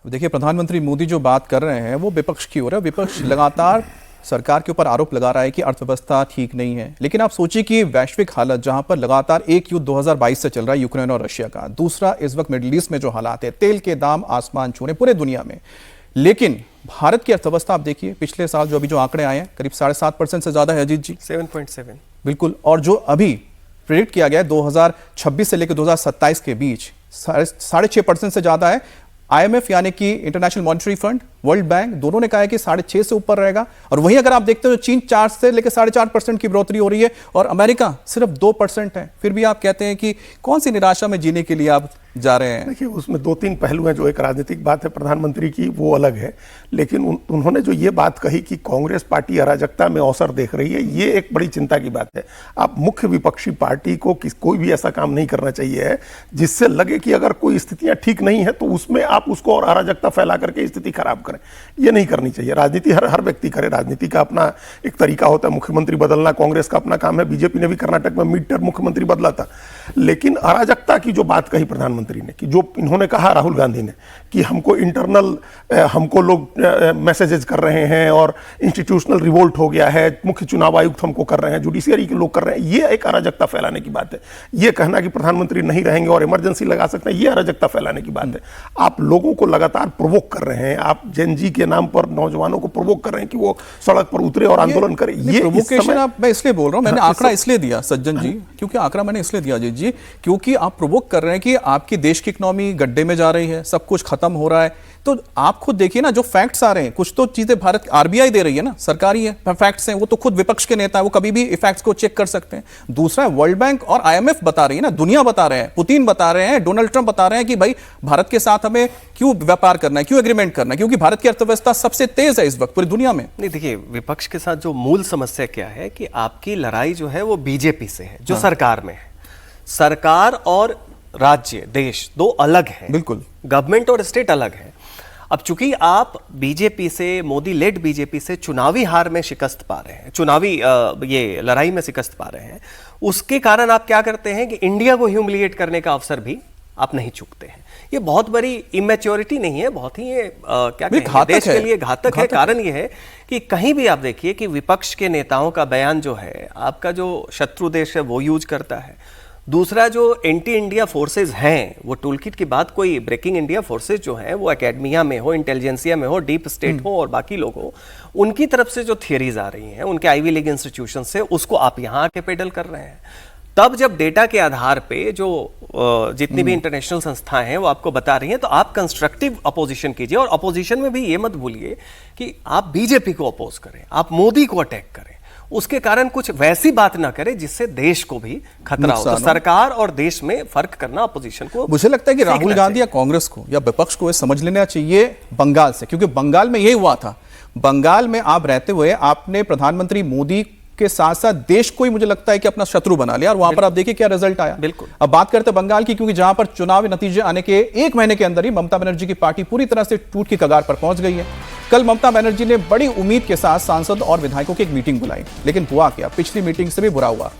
देखिए, प्रधानमंत्री मोदी जो बात कर रहे हैं वो विपक्ष की हो रहा है। विपक्ष लगातार सरकार के ऊपर आरोप लगा रहा है कि अर्थव्यवस्था ठीक नहीं है, लेकिन आप सोचिए कि वैश्विक हालत जहां पर लगातार एक युद्ध 2022 से चल रहा है यूक्रेन और रशिया का, दूसरा इस वक्त मिडिल ईस्ट में जो हालात है, तेल के दाम आसमान छूने पूरे दुनिया में, लेकिन भारत की अर्थव्यवस्था आप देखिए पिछले साल जो आंकड़े आए हैं करीब 7.5% से ज्यादा है। अजीत जी 7.7 बिल्कुल। और जो अभी प्रेडिक्ट किया गया है 2026 से लेकर 2027 के बीच 6.5% से ज्यादा है। IMF यानी कि international monetary fund, world bank दोनों ने कहा है कि 6.5 से ऊपर रहेगा। और वहीं अगर आप देखते हो चीन 4 से लेकर 4.5% की बढ़ोतरी हो रही है और अमेरिका सिर्फ 2% है। फिर भी आप कहते हैं कि कौन सी निराशा में जीने के लिए आप जा रहे हैं? देखिए, उसमें 2-3 पहलू हैं। जो एक राजनीतिक बात है प्रधानमंत्री की, वो अलग है, लेकिन उन्होंने जो ये बात कही कि कांग्रेस पार्टी अराजकता में अवसर देख रही है, ये एक बड़ी चिंता की बात है। आप मुख्य विपक्षी पार्टी को कोई भी ऐसा काम नहीं करना चाहिए है जिससे लगे कि अगर कोई स्थितियां ठीक नहीं है तो उसमें आप उसको और अराजकता फैला करके स्थिति खराब करें। ये नहीं करनी चाहिए। राजनीति हर व्यक्ति करे, राजनीति का अपना एक तरीका होता है। मुख्यमंत्री बदलना कांग्रेस का अपना काम है। बीजेपी ने भी कर्नाटक में मिड टर्म मुख्यमंत्री बदला था। लेकिन अराजकता की जो बात कही प्रधानमंत्री ने, कि जो इन्होंने कहा राहुल गांधी ने कि हमको इंटरनल हमको लोग मैसेजेस कर रहे हैं और इंस्टीट्यूशनल रिवोल्ट हो गया है, मुख्य चुनाव आयुक्त हमको कर रहे हैं, जुडिशियरी के लोग कर रहे हैं, ये एक अराजकता फैलाने की बात है। ये कहना कि प्रधानमंत्री नहीं रहेंगे और इमरजेंसी लगा सकते हैं, ये अराजकता फैलाने की बात है। आप लोगों को लगातार प्रोवोक कर रहे हैं, आप जेन जी के नाम पर नौजवानों को प्रोवोक कर रहे हैं कि वो सड़क पर उतरे और आंदोलन करें। ये प्रोवोकेशन मैं इसलिए बोल रहा हूं, मैंने आंकड़ा इसलिए दिया सज्जन जी, क्योंकि आंकड़ा मैंने इसलिए दिया अजीत जी, क्योंकि आप प्रोवोक कर रहे हैं कि आपकी देश की इकोनॉमी गड्ढे में जा रही है, सब कुछ खत्म हो रहा है। तो आप खुद देखिए ना, जो फैक्ट्स आ रहे हैं, कुछ तो चीजें भारत RBI दे रही है ना, सरकारी है, फैक्ट्स हैं, वो तो खुद विपक्ष के नेता है, वो कभी भी फैक्ट्स को चेक कर सकते हैं। दूसरा वर्ल्ड बैंक और IMF बता रही है ना, दुनिया बता रहे हैं, पुतिन बता रहे हैं, डोनाल्ड ट्रंप बता रहे हैं कि भाई भारत के साथ हमें क्यों व्यापार करना है, क्यों एग्रीमेंट करना है, क्योंकि भारत की अर्थव्यवस्था सबसे तेज है इस वक्त पूरी दुनिया में। नहीं, देखिए, विपक्ष के साथ जो मूल समस्या क्या है कि आपकी लड़ाई जो है वो बीजेपी से है, जो सरकार में है। सरकार और राज्य, देश दो अलग हैं, बिल्कुल, गवर्नमेंट और स्टेट अलग है। अब चूंकि आप बीजेपी से, मोदी लेड बीजेपी से चुनावी हार में शिकस्त पा रहे हैं, चुनावी ये लड़ाई में शिकस्त पा रहे हैं, उसके कारण आप क्या करते हैं कि इंडिया को ह्यूमिलिएट करने का अवसर भी आप नहीं चूकते हैं। ये बहुत बड़ी इमेच्योरिटी नहीं है, बहुत ही ये क्या कहेंगे, देश के लिए घातक है। कारण ये है कि कहीं भी आप देखिए कि विपक्ष के नेताओं का बयान जो है, आपका जो शत्रु देश है वो यूज करता है। दूसरा, जो एंटी इंडिया फोर्सेस हैं, वो टूल किट की बात, कोई ब्रेकिंग इंडिया फोर्सेस जो हैं वो एकेडमिया में हो, इंटेलिजेंसिया में हो, डीप स्टेट हो और बाकी लोग हो, उनकी तरफ से जो थियरीज आ रही हैं, उनके आईवी लीग इंस्टीट्यूशन से, उसको आप यहाँ आके पेडल कर रहे हैं। तब जब डेटा के आधार पे जो जितनी भी इंटरनेशनल संस्थाएं हैं वो आपको बता रही हैं, तो आप कंस्ट्रक्टिव अपोजिशन कीजिए। और अपोजिशन में भी ये मत भूलिए कि आप बीजेपी को अपोज करें, आप मोदी को अटैक करें, उसके कारण कुछ वैसी बात ना करें जिससे देश को भी खतरा हो। तो सरकार और देश में फर्क करना अपोजिशन को, मुझे लगता है कि राहुल गांधी या कांग्रेस को या विपक्ष को समझ लेना चाहिए बंगाल से, क्योंकि बंगाल में यही हुआ था। बंगाल में आप रहते हुए आपने प्रधानमंत्री मोदी के साथ साथ देश को ही मुझे लगता है कि अपना शत्रु बना लिया, और वहां पर आप देखिए क्या रिजल्ट आया। बिल्कुल। अब बात करते हैं बंगाल की, क्योंकि जहां पर चुनावी नतीजे आने के 1 महीने के अंदर ही ममता बनर्जी की पार्टी पूरी तरह से टूट की कगार पर पहुंच गई है। कल ममता बनर्जी ने बड़ी उम्मीद के साथ सांसद और विधायकों की एक मीटिंग बुलाई, लेकिन हुआ क्या, पिछली मीटिंग से भी बुरा हुआ।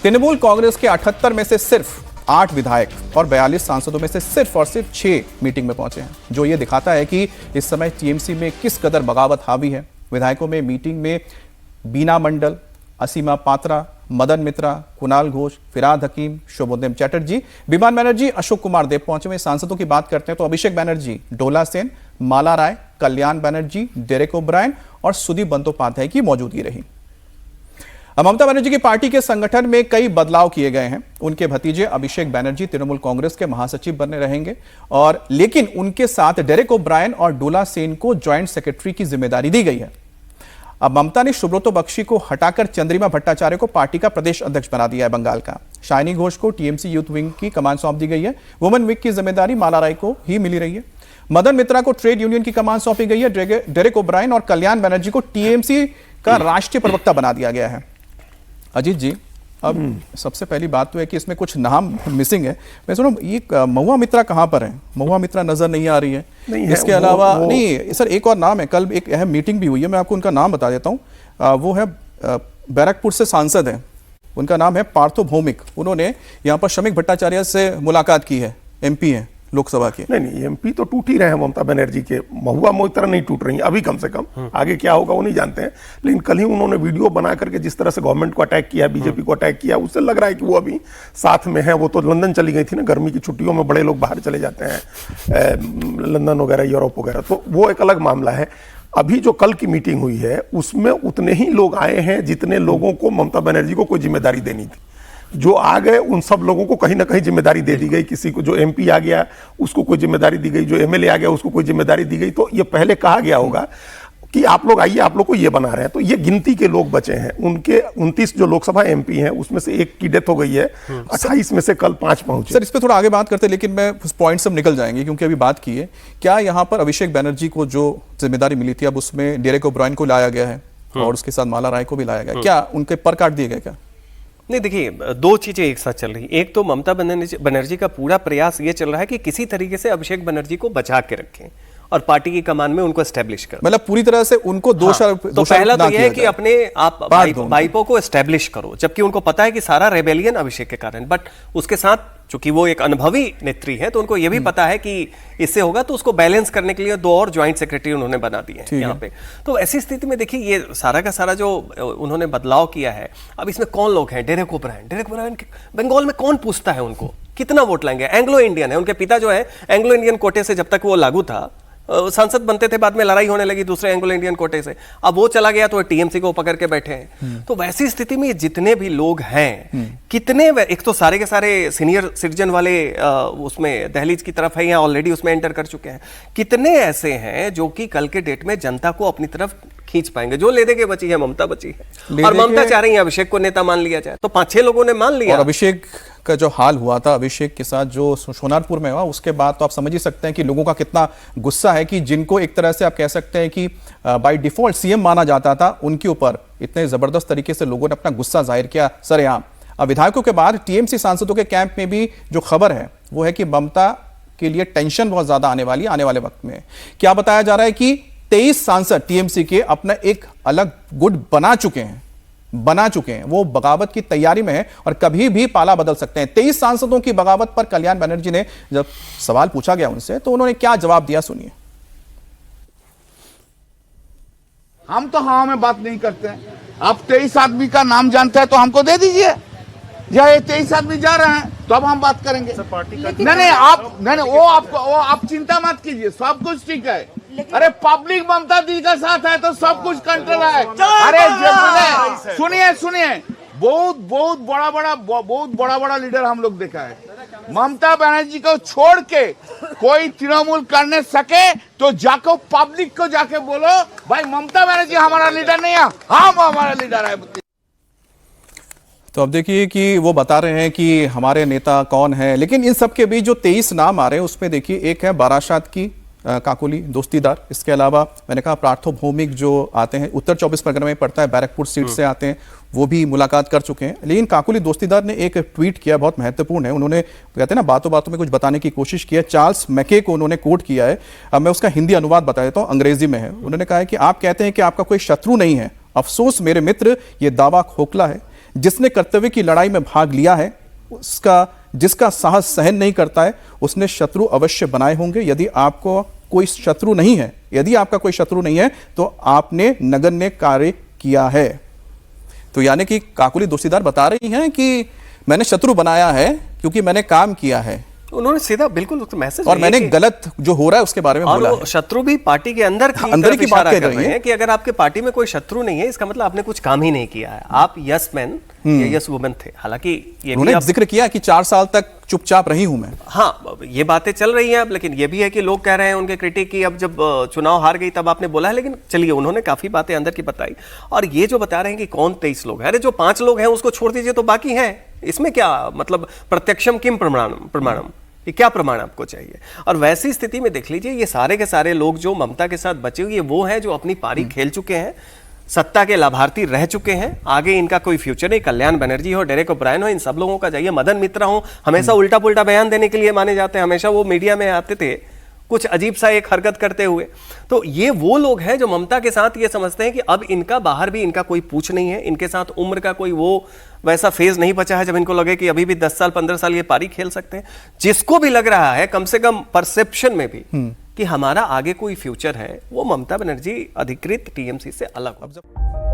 तृणमूल कांग्रेस के 78 में से सिर्फ 8 विधायक और 42 सांसदों में से सिर्फ और सिर्फ 6 मीटिंग में पहुंचे हैं, जो ये दिखाता है कि इस समय TMC में किस कदर बगावत हावी है। विधायकों में मीटिंग में बीना मंडल, असीमा पात्रा, मदन मित्रा, कुणाल घोष, फिराद हकीम, शोभोदय चैटर्जी, विमान बनर्जी, अशोक कुमार देव पहुंचे हुए। सांसदों की बात करते हैं तो अभिषेक बनर्जी, डोला सेन, माला राय, कल्याण बनर्जी, डेरेक ओब्रायन और सुदीप बंदोपाध्याय की मौजूदगी रही। ममता बनर्जी की पार्टी के संगठन में कई बदलाव किए गए हैं। उनके भतीजे अभिषेक बनर्जी तृणमूल कांग्रेस के महासचिव बने रहेंगे, और लेकिन उनके साथ डेरेक ओब्रायन और डोला सेन को ज्वाइंट सेक्रेटरी की जिम्मेदारी दी गई है। अब ममता ने सुब्रतो बख्शी को हटाकर चंद्रिमा भट्टाचार्य को पार्टी का प्रदेश अध्यक्ष बना दिया है बंगाल का। शाइनी घोष को TMC यूथ विंग की कमान सौंप दी गई है। वुमेन विंग की जिम्मेदारी माला राय को ही मिली रही है। मदन मित्रा को ट्रेड यूनियन की कमान सौंपी गई है। डेरेक ओब्रायन और कल्याण बनर्जी को TMC का राष्ट्रीय प्रवक्ता बना दिया गया है। अजीत जी, अब सबसे पहली बात तो है कि इसमें कुछ नाम मिसिंग है। मैं सुनो, ये महुआ मित्रा कहां पर है? महुआ मित्रा नजर नहीं आ रही है। इसके अलावा नहीं सर, एक और नाम है, कल एक अहम मीटिंग भी हुई है, मैं आपको उनका नाम बता देता हूं। वो है बैरकपुर से सांसद है, उनका नाम है पार्थो भौमिक। उन्होंने यहाँ पर श्रमिक भट्टाचार्य से मुलाकात की है, MP है। लोकसभा की? नहीं, एमपी तो टूट ही रहे हैं ममता बनर्जी के, महुआ मोई तरह नहीं टूट रही हैं अभी, कम से कम। आगे क्या होगा वो नहीं जानते हैं, लेकिन कल ही उन्होंने वीडियो बना करके जिस तरह से गवर्नमेंट को अटैक किया, बीजेपी को अटैक किया, उससे लग रहा है कि वो अभी साथ में है। वो तो लंदन चली गई थी ना, गर्मी की छुट्टियों में बड़े लोग बाहर चले जाते हैं, लंदन वगैरह, यूरोप वगैरह, तो वो एक अलग मामला है। अभी जो कल की मीटिंग हुई है उसमें उतने ही लोग आए हैं जितने लोगों को ममता बनर्जी को कोई जिम्मेदारी देनी थी। जो आ गए उन सब लोगों को कहीं ना कहीं जिम्मेदारी दे दी गई। किसी को, जो एमपी आ गया उसको कोई जिम्मेदारी दी गई, जो एमएलए आ गया उसको कोई जिम्मेदारी दी गई। तो ये पहले कहा गया होगा कि आप लोग आइए, आप लोग को ये बना रहे हैं। तो ये गिनती के लोग बचे हैं, उनके 29 जो लोकसभा एमपी हैं उसमें से एक की डेथ हो गई है, 28 में से कल 5 पहुंचे। सर, इस पे थोड़ा आगे बात करते हैं, लेकिन मैं उस पॉइंट से निकल जाएंगे क्योंकि अभी बात की है। क्या यहाँ पर अभिषेक बनर्जी को जो जिम्मेदारी मिली थी, अब उसमें डेरेक ओब्रायन को लाया गया है और उसके साथ माला राय को भी लाया गया, क्या उनके पर काट दिए गए क्या? नहीं, देखिए, दो चीजें एक साथ चल रही। एक तो ममता बनर्जी का पूरा प्रयास ये चल रहा है कि किसी तरीके से अभिषेक बनर्जी को बचा के रखें और पार्टी की कमान में उनको एस्टेब्लिश कर, मतलब पूरी तरह से उनको तो पहला तो यह है कि अपने आप भाईपों को एस्टेब्लिश करो, जबकि उनको पता है कि सारा रेबेलियन अभिषेक के कारण। बट उसके साथ चूंकि वो एक अनुभवी नेत्री है तो उनको यह भी पता है कि इससे होगा, तो उसको बैलेंस करने के लिए 2 और ज्वाइंट सेक्रेटरी उन्होंने बना दिए हैं यहाँ पे। तो ऐसी स्थिति में देखिए, ये सारा का सारा जो उन्होंने बदलाव किया है, अब इसमें कौन लोग हैं? डेरेक ओब्रायन बंगाल में कौन पूछता है उनको, कितना वोट लाएंगे? एंग्लो इंडियन है, उनके पिता जो है एंग्लो इंडियन कोटे से जब तक वो लागू था सांसद बनते थे, बाद में लड़ाई होने लगी दूसरे एंग्लो इंडियन कोटे से, अब वो चला गया तो टीएमसी को पकड़ के बैठे हैं। तो वैसी स्थिति में जितने भी लोग हैं, कितने, एक तो सारे के सारे सीनियर सिटीजन वाले उसमें दहलीज की तरफ है या ऑलरेडी उसमें एंटर कर चुके हैं, कितने ऐसे हैं जो कि कल के डेट में जनता को अपनी तरफ खींच पाएंगे? जो ले दे के बची है ममता बची है, और ममता चाह रही है अभिषेक को नेता मान लिया जाए, तो 5-6 लोगों ने मान लिया। और अभिषेक का जो हाल हुआ था अभिषेक के साथ जो सोनारपुर में हुआ, उसके बाद तो आप समझ ही सकते हैं कि लोगों का कितना गुस्सा है कि जिनको एक तरह से आप कह सकते हैं कि बाय डिफॉल्ट सीएम माना जाता था, उनके ऊपर इतने जबरदस्त तरीके से लोगों ने अपना गुस्सा जाहिर किया सरेआम। विधायकों के बाद टीएमसी सांसदों के कैंप में भी जो खबर है वो है कि ममता के लिए टेंशन बहुत ज्यादा आने वाली है आने वाले वक्त में। क्या बताया जा रहा है कि 23 सांसद टीएमसी के अपना एक अलग गुट बना चुके हैं, वो बगावत की तैयारी में है और कभी भी पाला बदल सकते हैं। 23 सांसदों की बगावत पर कल्याण बनर्जी ने जब सवाल पूछा गया उनसे, तो उन्होंने क्या जवाब दिया, सुनिए। हम तो हवा में बात नहीं करते हैं। आप 23 आदमी का नाम जानते हैं तो हमको दे दीजिए। या ये 23 आदमी जा रहे हैं तो अब हम बात करेंगे। नहीं, वो आप चिंता मत कीजिए, सब कुछ ठीक है। अरे पब्लिक ममता दी का साथ है तो सब कुछ कंट्रोल है। अरे सुनिए, बहुत बड़ा लीडर हम लोग देखा है। ममता बनर्जी को छोड़ के कोई तृणमूल करने सके तो जाको पब्लिक को जाके बोलो, भाई ममता बनर्जी हमारा लीडर नहीं है, हम हमारा लीडर है। तो अब देखिए कि वो बता रहे हैं कि हमारे नेता कौन है, लेकिन इन सब के बीच जो 23 नाम आ रहे हैं उसमें देखिए एक है बारासात की काकोली दोस्तीदार, इसके अलावा मैंने कहा पार्थो भौमिक जो आते हैं उत्तर 24 परगना में पड़ता है, बैरकपुर सीट से आते हैं, वो भी मुलाकात कर चुके हैं। लेकिन काकोली दोस्तीदार ने एक ट्वीट किया, बहुत महत्वपूर्ण है। उन्होंने कहते हैं ना बातों बातों में कुछ बताने की कोशिश की है। चार्ल्स मैके को उन्होंने कोट किया है, अब मैं उसका हिंदी अनुवाद बता देता हूँ, अंग्रेजी में है। उन्होंने कहा है कि आप कहते हैं कि आपका कोई शत्रु नहीं है, अफसोस मेरे मित्र, ये दावा खोखला है। जिसने कर्तव्य की लड़ाई में भाग लिया है, जिसका साहस सहन नहीं करता है, उसने शत्रु अवश्य बनाए होंगे। यदि आपका कोई शत्रु नहीं है तो आपने नगण्य कार्य किया है। तो यानी कि काकोली दोस्तीदार बता रही हैं कि मैंने शत्रु बनाया है क्योंकि मैंने काम किया है। उन्होंने सीधा बिल्कुल मैसेज, और मैंने गलत जो हो रहा है उसके बारे में बोला है। शत्रु भी पार्टी के अंदर की बात कर रहे हैं कि अगर आपके पार्टी में कोई शत्रु नहीं है, इसका मतलब आपने कुछ काम ही नहीं किया है, आप यस मैन या यस वुमन थे। हालांकि ये भी जिक्र किया कि 4 साल तक चुपचाप रही हूं मैं। हाँ, ये बातें चल रही हैं अब, लेकिन ये भी है कि लोग कह रहे हैं उनके क्रिटिक की अब जब चुनाव हार गई तब आपने बोला है। लेकिन चलिए, उन्होंने काफी बातें अंदर की बताई। और ये जो बता रहे हैं कि कौन 23 लोग हैं, अरे जो 5 लोग हैं उसको छोड़ दीजिए, तो बाकी हैं। इसमें क्या मतलब, प्रत्यक्षम किम प्रमाणम, ये क्या प्रमाण आपको चाहिए? और वैसी स्थिति में देख लीजिए, ये सारे के सारे लोग जो ममता के साथ बचे हुए, वो हैं जो अपनी पारी खेल चुके हैं, सत्ता के लाभार्थी रह चुके हैं, आगे इनका कोई फ्यूचर नहीं। कल्याण बनर्जी हो, डेरेक ओब्रायन हो, इन सब लोगों का जाइए, मदन मित्रा हो, हमेशा उल्टा पुल्टा बयान देने के लिए माने जाते हैं, हमेशा वो मीडिया में आते थे, कुछ अजीब सा एक हरकत करते हुए। तो ये वो लोग हैं जो ममता के साथ ये समझते हैं कि अब इनका बाहर भी इनका कोई पूछ नहीं है, इनके साथ उम्र का कोई वो वैसा फेज नहीं बचा है जब इनको लगे कि अभी भी 10 साल 15 साल ये पारी खेल सकते हैं। जिसको भी लग रहा है कम से कम परसेप्शन में भी कि हमारा आगे कोई फ्यूचर है, वो ममता बनर्जी अधिकृत टीएमसी से अलग हो।